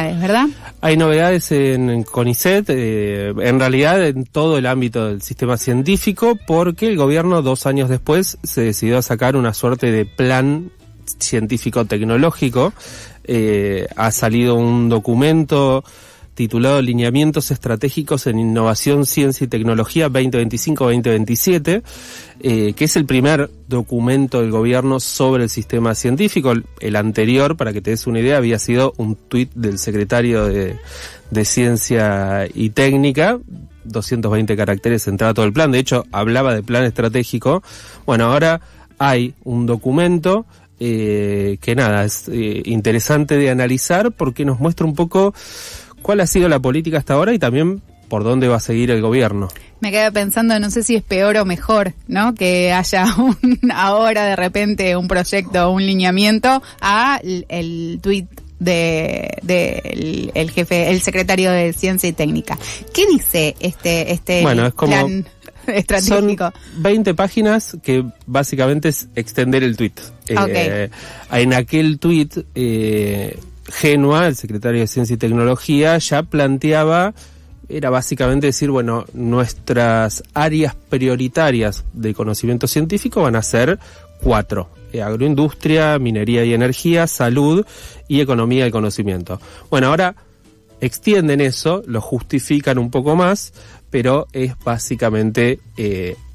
novedades, ¿verdad? Hay novedades en CONICET, en realidad en todo el ámbito del sistema científico, porque el gobierno 2 años después se decidió a sacar una suerte de plan científico-tecnológico. Ha salido un documento titulado Lineamientos Estratégicos en Innovación, Ciencia y Tecnología 2025-2027, que es el primer documento del gobierno sobre el sistema científico. El anterior, para que te des una idea, había sido un tuit del secretario de Ciencia y Técnica, 220 caracteres entraba todo el plan, de hecho hablaba de plan estratégico. Bueno, ahora hay un documento que nada, es interesante de analizar porque nos muestra un poco cuál ha sido la política hasta ahora y también por dónde va a seguir el gobierno. Me quedé pensando, no sé si es peor o mejor, ¿no? Que haya ahora de repente un proyecto, un lineamiento a el tuit el jefe, el secretario de Ciencia y Técnica. ¿Qué dice este bueno, es como plan estratégico? Son 20 páginas que básicamente es extender el tuit. Okay. En aquel tuit, Genua, el secretario de Ciencia y Tecnología, ya planteaba, era básicamente decir, bueno, nuestras áreas prioritarias de conocimiento científico van a ser 4. Agroindustria, minería y energía, salud y economía y conocimiento. Bueno, ahora extienden eso, lo justifican un poco más, pero es básicamente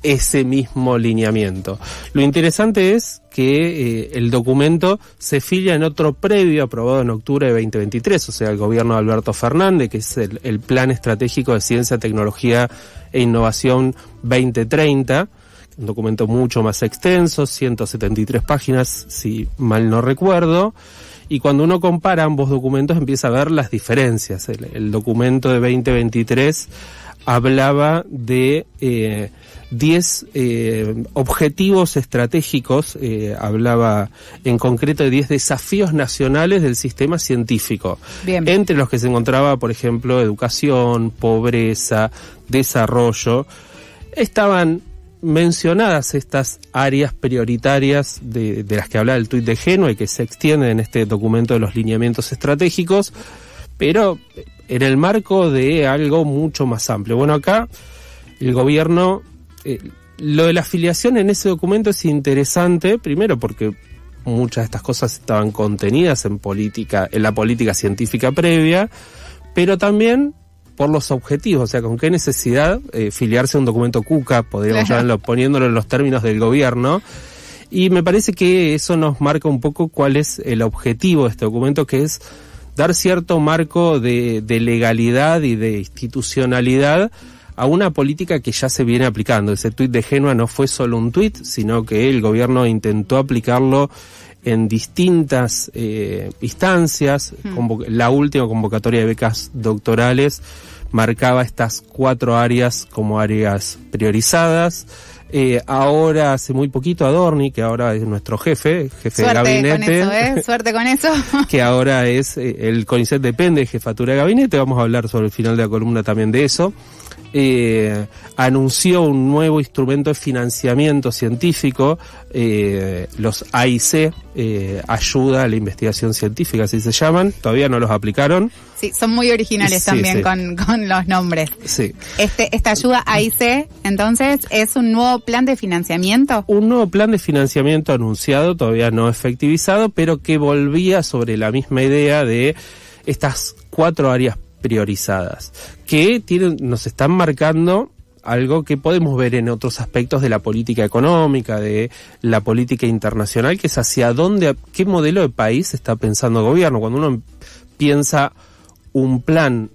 ese mismo lineamiento. Lo interesante es que el documento se filia en otro previo aprobado en octubre de 2023, o sea, el gobierno de Alberto Fernández, que es el Plan Estratégico de Ciencia, Tecnología e Innovación 2030, un documento mucho más extenso, 173 páginas, si mal no recuerdo. Y cuando uno compara ambos documentos empieza a ver las diferencias. El documento de 2023 hablaba de 10 objetivos estratégicos, hablaba en concreto de 10 desafíos nacionales del sistema científico. Bien. Entre los que se encontraba, por ejemplo, educación, pobreza, desarrollo. Estaban mencionadas estas áreas prioritarias de las que hablaba el tuit de Genua y que se extienden en este documento de los lineamientos estratégicos, pero en el marco de algo mucho más amplio. Bueno, acá el gobierno, lo de la afiliación en ese documento es interesante, primero porque muchas de estas cosas estaban contenidas en la política científica previa, pero también por los objetivos, o sea, con qué necesidad filiarse a un documento cuca, podríamos llamarlo, poniéndolo en los términos del gobierno. Y me parece que eso nos marca un poco cuál es el objetivo de este documento, que es dar cierto marco de legalidad y de institucionalidad a una política que ya se viene aplicando. Ese tuit de Genua no fue solo un tuit, sino que el gobierno intentó aplicarlo en distintas instancias. La última convocatoria de becas doctorales marcaba estas 4 áreas como áreas priorizadas. Ahora, hace muy poquito, Adorni, que ahora es nuestro jefe de gabinete. Suerte con eso. Que ahora es, el CONICET depende de jefatura de gabinete, vamos a hablar sobre el final de la columna también de eso. Anunció un nuevo instrumento de financiamiento científico, los AIC, ayuda a la investigación científica, así se llaman, todavía no los aplicaron. Sí, son muy originales también. Con los nombres. Sí. Esta ayuda AIC, entonces, ¿es un nuevo plan de financiamiento? Un nuevo plan de financiamiento anunciado, todavía no efectivizado, pero que volvía sobre la misma idea de estas 4 áreas priorizadas, que nos están marcando algo que podemos ver en otros aspectos de la política económica, de la política internacional, que es hacia qué modelo de país está pensando el gobierno. Cuando uno piensa un plan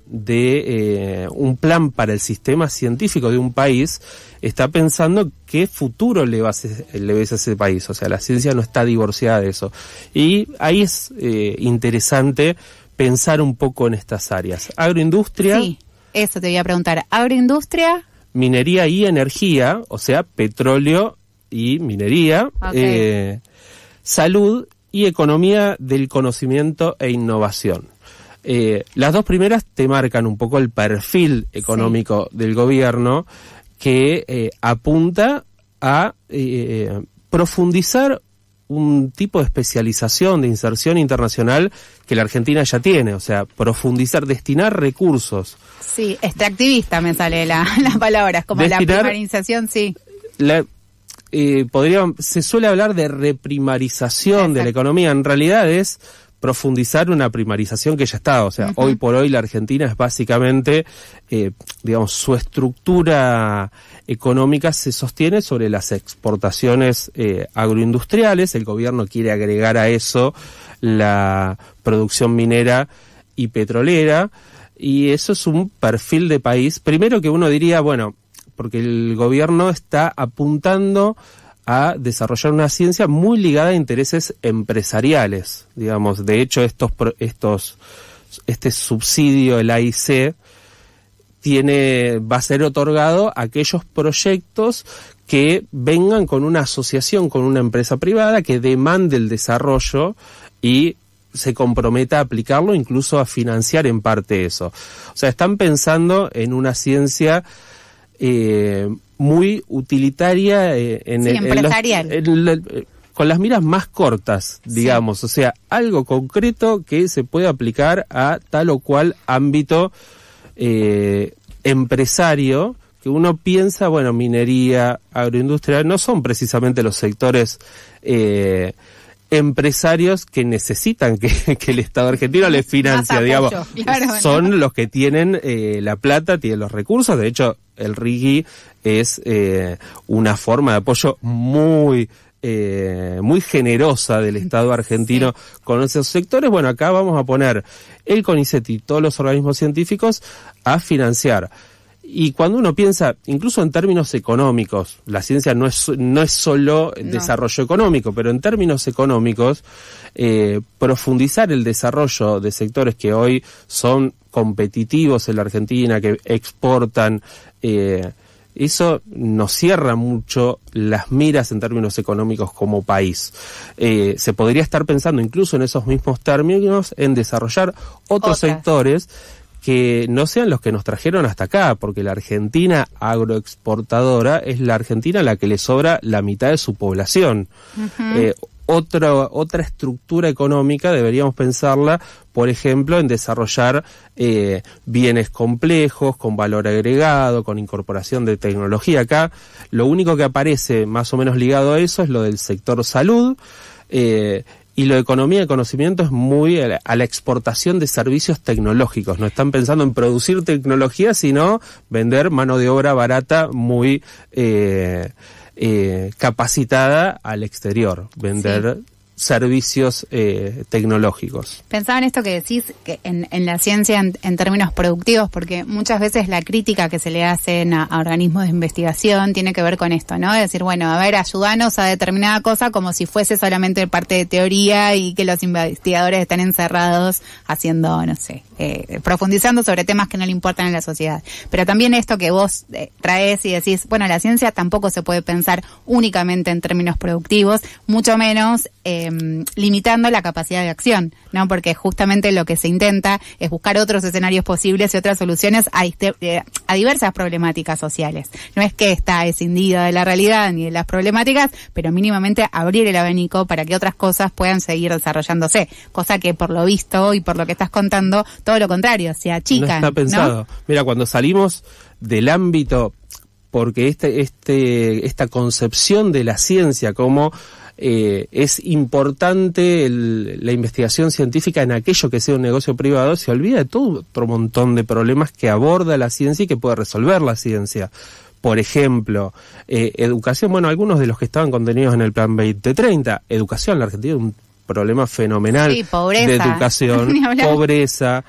para el sistema científico de un país, está pensando qué futuro le ves a ese país. O sea, la ciencia no está divorciada de eso. Y ahí es interesante pensar un poco en estas áreas. Agroindustria. Sí, eso te voy a preguntar. Agroindustria. Minería y energía, o sea, petróleo y minería. Okay. Salud y economía del conocimiento e innovación. Las 2 primeras te marcan un poco el perfil económico del gobierno, que apunta a profundizar un tipo de especialización, de inserción internacional que la Argentina ya tiene, o sea, profundizar, destinar recursos. Sí, extractivista me sale la palabra, es como la primarización, sí. Se suele hablar de reprimarización de la economía, en realidad es profundizar una primarización que ya está, o sea, hoy por hoy la Argentina es básicamente, digamos, su estructura económica se sostiene sobre las exportaciones agroindustriales. El gobierno quiere agregar a eso la producción minera y petrolera, y eso es un perfil de país, primero que uno diría, bueno, porque el gobierno está apuntando a desarrollar una ciencia muy ligada a intereses empresariales, digamos. De hecho, este subsidio, el AIC, va a ser otorgado a aquellos proyectos que vengan con una asociación, con una empresa privada que demande el desarrollo y se comprometa a aplicarlo, incluso a financiar en parte eso. O sea, están pensando en una ciencia muy utilitaria empresarial. Con las miras más cortas, digamos, o sea, algo concreto que se puede aplicar a tal o cual ámbito empresario, que uno piensa, bueno, minería, agroindustria, no son precisamente los sectores empresarios que necesitan que el Estado argentino les financie, digamos, claro, son los que tienen la plata, tienen los recursos. De hecho, el RIGI es una forma de apoyo muy generosa del Estado argentino con esos sectores. Bueno, acá vamos a poner el CONICET y todos los organismos científicos a financiar. Y cuando uno piensa, incluso en términos económicos, la ciencia no es solo desarrollo económico, pero en términos económicos, profundizar el desarrollo de sectores que hoy son competitivos en la Argentina, que exportan, eso nos cierra mucho las miras en términos económicos como país. Se podría estar pensando incluso en esos mismos términos en desarrollar otros sectores que no sean los que nos trajeron hasta acá, porque la Argentina agroexportadora es la Argentina a la que le sobra la mitad de su población. Otra estructura económica deberíamos pensarla, por ejemplo, en desarrollar bienes complejos, con valor agregado, con incorporación de tecnología. Acá lo único que aparece más o menos ligado a eso es lo del sector salud, y lo de economía de conocimiento es muy a la exportación de servicios tecnológicos. No están pensando en producir tecnología, sino vender mano de obra barata muy capacitada al exterior, vender servicios tecnológicos. Pensaba en esto que decís, que en la ciencia en términos productivos, porque muchas veces la crítica que se le hacen a organismos de investigación tiene que ver con esto, ¿no? Es decir, bueno, a ver, ayúdanos a determinada cosa como si fuese solamente parte de teoría y que los investigadores están encerrados haciendo, no sé, profundizando sobre temas que no le importan a la sociedad. Pero también esto que vos traes y decís, bueno, la ciencia tampoco se puede pensar únicamente en términos productivos, mucho menos limitando la capacidad de acción, ¿no? Porque justamente lo que se intenta es buscar otros escenarios posibles y otras soluciones a diversas problemáticas sociales. No es que está escindida de la realidad ni de las problemáticas, pero mínimamente abrir el abanico para que otras cosas puedan seguir desarrollándose, cosa que por lo visto y por lo que estás contando, todo lo contrario, se achican. No está pensado. ¿No? Mira, cuando salimos del ámbito, porque esta concepción de la ciencia como es importante la investigación científica en aquello que sea un negocio privado, se olvida de todo otro montón de problemas que aborda la ciencia y que puede resolver la ciencia. Por ejemplo, educación, bueno, algunos de los que estaban contenidos en el Plan 2030, educación, la Argentina es un problema fenomenal de educación, pobreza,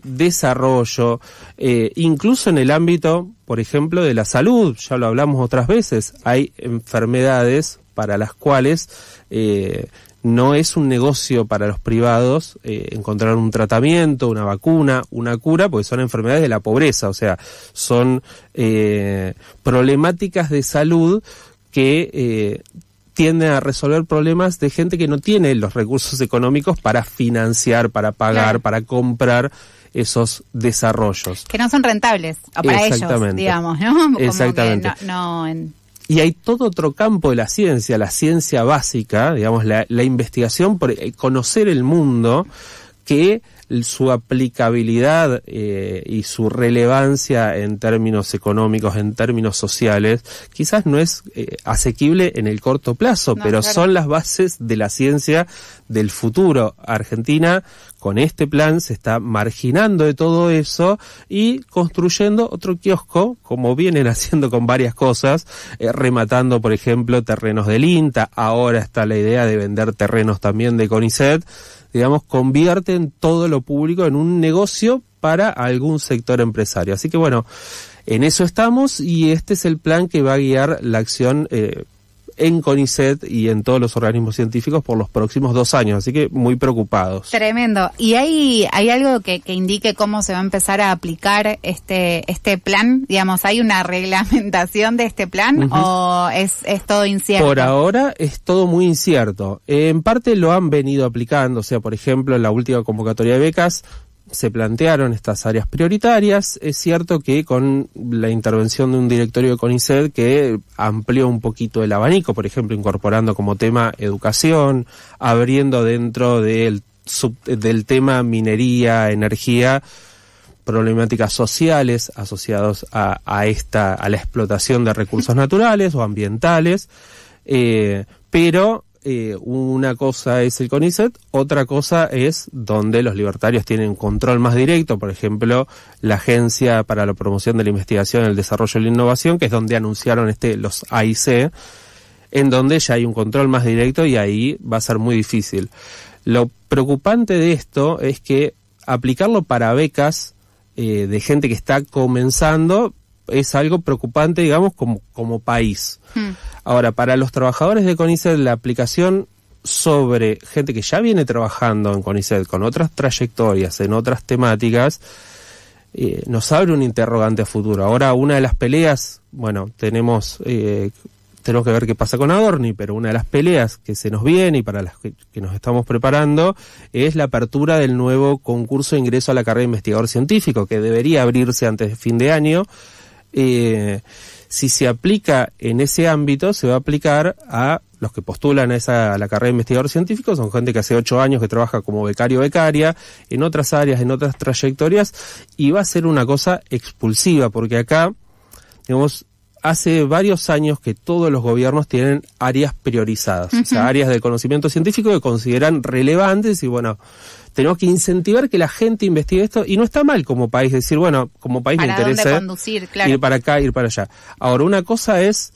desarrollo, incluso en el ámbito, por ejemplo, de la salud, ya lo hablamos otras veces, hay enfermedades para las cuales no es un negocio para los privados encontrar un tratamiento, una vacuna, una cura, porque son enfermedades de la pobreza, o sea, son problemáticas de salud que tienden a resolver problemas de gente que no tiene los recursos económicos para financiar, para pagar, para comprar esos desarrollos. Que no son rentables para ellos, digamos, ¿no? Como exactamente. Que no Y hay todo otro campo de la ciencia básica, digamos, la investigación por conocer el mundo, que su aplicabilidad y su relevancia en términos económicos, en términos sociales, quizás no es asequible en el corto plazo, pero claro, son las bases de la ciencia del futuro. Argentina, con este plan, se está marginando de todo eso y construyendo otro kiosco, como vienen haciendo con varias cosas, rematando, por ejemplo, terrenos del INTA. Ahora está la idea de vender terrenos también de CONICET. Digamos, convierten todo lo público en un negocio para algún sector empresario. Así que bueno, en eso estamos y este es el plan que va a guiar la acción en CONICET y en todos los organismos científicos por los próximos 2 años, así que muy preocupados. Tremendo. ¿Y hay algo que indique cómo se va a empezar a aplicar este plan? Digamos, ¿hay una reglamentación de este plan o es todo incierto? Por ahora es todo muy incierto. En parte lo han venido aplicando, o sea, por ejemplo, en la última convocatoria de becas se plantearon estas áreas prioritarias. Es cierto que con la intervención de un directorio de CONICET que amplió un poquito el abanico, por ejemplo, incorporando como tema educación, abriendo dentro del tema minería, energía, problemáticas sociales asociados a la explotación de recursos naturales o ambientales, pero una cosa es el CONICET, otra cosa es donde los libertarios tienen control más directo, por ejemplo, la Agencia para la Promoción de la Investigación, el Desarrollo y la Innovación, que es donde anunciaron los AIC, en donde ya hay un control más directo y ahí va a ser muy difícil. Lo preocupante de esto es que aplicarlo para becas de gente que está comenzando es algo preocupante, digamos, como país. Ahora, para los trabajadores de CONICET, la aplicación sobre gente que ya viene trabajando en CONICET con otras trayectorias, en otras temáticas, nos abre un interrogante a futuro. Ahora, una de las peleas, bueno, tenemos que ver qué pasa con Adorni, pero una de las peleas que se nos viene y para las que nos estamos preparando es la apertura del nuevo concurso de ingreso a la carrera de investigador científico, que debería abrirse antes de fin de año. Si se aplica en ese ámbito, se va a aplicar a los que postulan a la carrera de investigador científico, son gente que hace 8 años que trabaja como becario o becaria, en otras áreas, en otras trayectorias, y va a ser una cosa expulsiva, porque acá, digamos, hace varios años que todos los gobiernos tienen áreas priorizadas, o sea, áreas del conocimiento científico que consideran relevantes y bueno, tenemos que incentivar que la gente investigue esto y no está mal como país decir, bueno, como país me interesa ir para acá, ir para allá. Ahora, una cosa es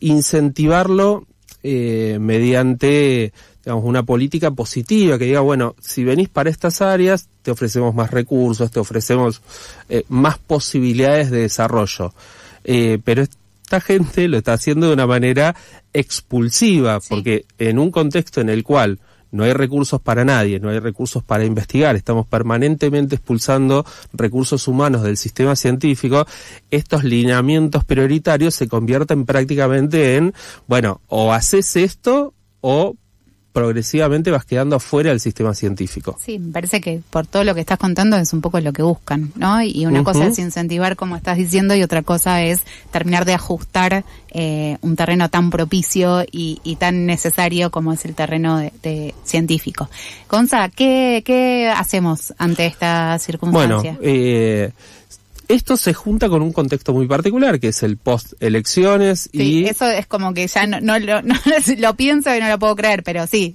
incentivarlo mediante, digamos, una política positiva que diga, bueno, si venís para estas áreas, te ofrecemos más recursos, te ofrecemos más posibilidades de desarrollo. Pero esta gente lo está haciendo de una manera expulsiva, porque en un contexto en el cual no hay recursos para nadie, no hay recursos para investigar, estamos permanentemente expulsando recursos humanos del sistema científico, estos lineamientos prioritarios se convierten prácticamente en, bueno, o haces esto o progresivamente vas quedando afuera del sistema científico. Sí, me parece que por todo lo que estás contando es un poco lo que buscan, ¿no? Y una cosa es incentivar, como estás diciendo, y otra cosa es terminar de ajustar un terreno tan propicio y tan necesario como es el terreno de científico. Gonza, ¿qué hacemos ante esta circunstancia? Bueno, esto se junta con un contexto muy particular, que es el post-elecciones. Sí, eso es como que ya no lo pienso y no lo puedo creer, pero sí,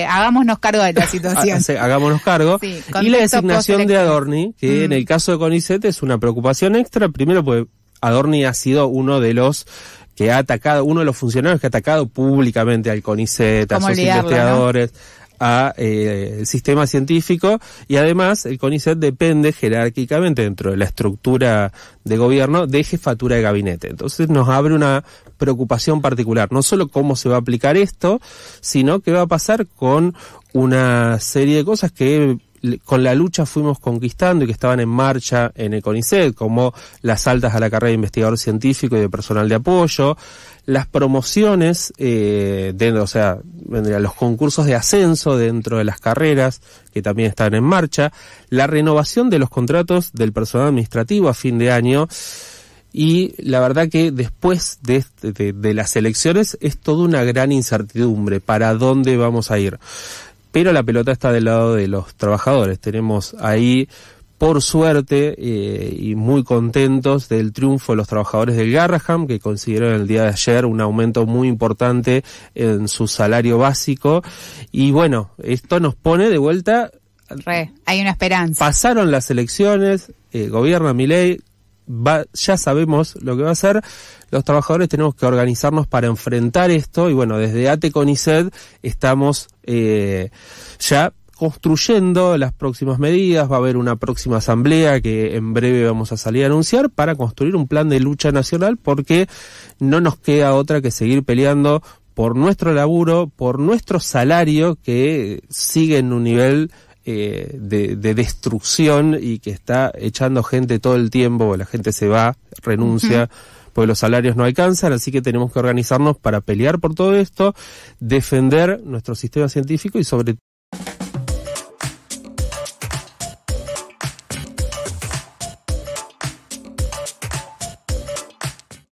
hagámonos cargo de la situación. Hagámonos cargo. Sí, y la designación de Adorni, que en el caso de CONICET es una preocupación extra, primero porque Adorni ha sido uno de los que ha atacado, uno de los funcionarios que ha atacado públicamente al CONICET, a sus investigadores, ¿no? A el sistema científico, y además el CONICET depende jerárquicamente dentro de la estructura de gobierno de jefatura de gabinete. Entonces nos abre una preocupación particular, no solo cómo se va a aplicar esto, sino qué va a pasar con una serie de cosas que con la lucha fuimos conquistando y que estaban en marcha en el CONICET, como las altas a la carrera de investigador científico y de personal de apoyo, las promociones, o sea, los concursos de ascenso dentro de las carreras que también están en marcha, la renovación de los contratos del personal administrativo a fin de año y la verdad que después de las elecciones es toda una gran incertidumbre para dónde vamos a ir. Pero la pelota está del lado de los trabajadores. Tenemos ahí, por suerte, y muy contentos del triunfo de los trabajadores del Garrahan, que consiguieron el día de ayer un aumento muy importante en su salario básico. Y bueno, esto nos pone de vuelta. Hay una esperanza. Pasaron las elecciones, gobierna Milei, ya sabemos lo que va a hacer. Los trabajadores tenemos que organizarnos para enfrentar esto, y bueno, desde ATE CONICET estamos ya construyendo las próximas medidas. Va a haber una próxima asamblea que en breve vamos a salir a anunciar para construir un plan de lucha nacional, porque no nos queda otra que seguir peleando por nuestro laburo, por nuestro salario, que sigue en un nivel de destrucción y que está echando gente todo el tiempo. La gente se va, renuncia, porque los salarios no alcanzan, así que tenemos que organizarnos para pelear por todo esto, defender nuestro sistema científico y sobre